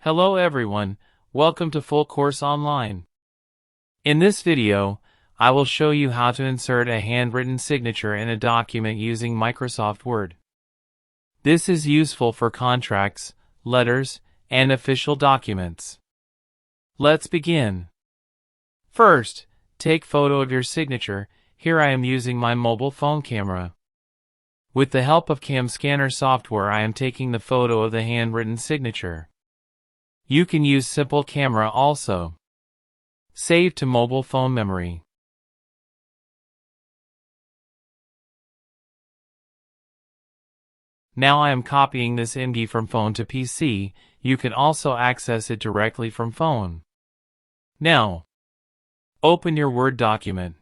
Hello everyone, welcome to Full Course Online. In this video, I will show you how to insert a handwritten signature in a document using Microsoft Word. This is useful for contracts, letters, and official documents. Let's begin. First, take photo of your signature. Here I am using my mobile phone camera. With the help of Cam Scanner software, I am taking the photo of the handwritten signature. You can use simple camera also. Save to mobile phone memory. Now I am copying this image from phone to PC. You can also access it directly from phone. Now, open your Word document.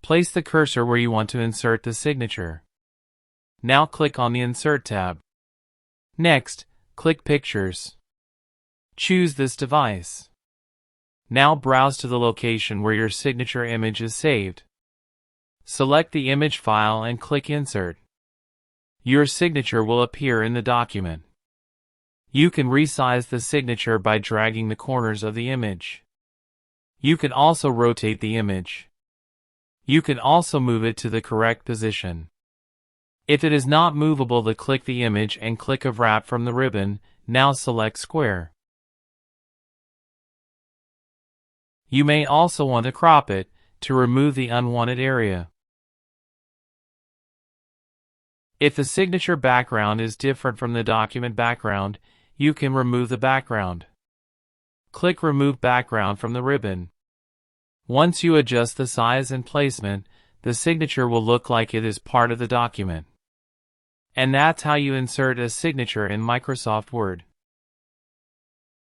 Place the cursor where you want to insert the signature. Now click on the Insert tab. Next, click Pictures. Choose this device. Now browse to the location where your signature image is saved. Select the image file and click Insert. Your signature will appear in the document. You can resize the signature by dragging the corners of the image. You can also rotate the image. You can also move it to the correct position. If it is not movable, click the image and click Wrap from the ribbon. Now select Square. You may also want to crop it to remove the unwanted area. If the signature background is different from the document background, you can remove the background. Click Remove Background from the ribbon. Once you adjust the size and placement, the signature will look like it is part of the document. And that's how you insert a signature in Microsoft Word.